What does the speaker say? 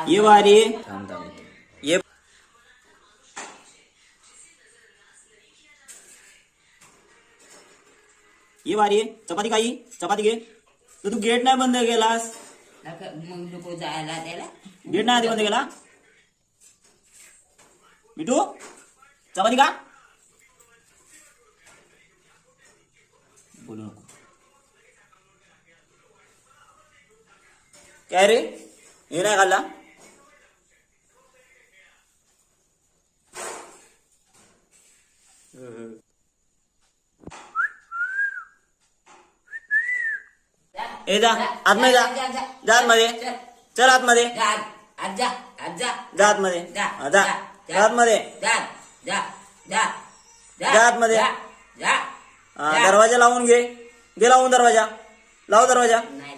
ये वारी थांब थांब ये ये वारी चपाती खाई चपाती घे तर तू गेट नाही बंद केलास मग नको जायला त्याला. गेट नाही आधी बंद केला मिठू चपाती का बोलू नको काय रे हे नाही खाल्ला ए जा आतमध्ये जा आतमध्ये चल आतमध्ये जा आजा आजा जा आतमध्ये जा जा आतमध्ये जा जा जा जा आतमध्ये जा दरवाजा लावून घे लावून दरवाजा लाव दरवाजा नाही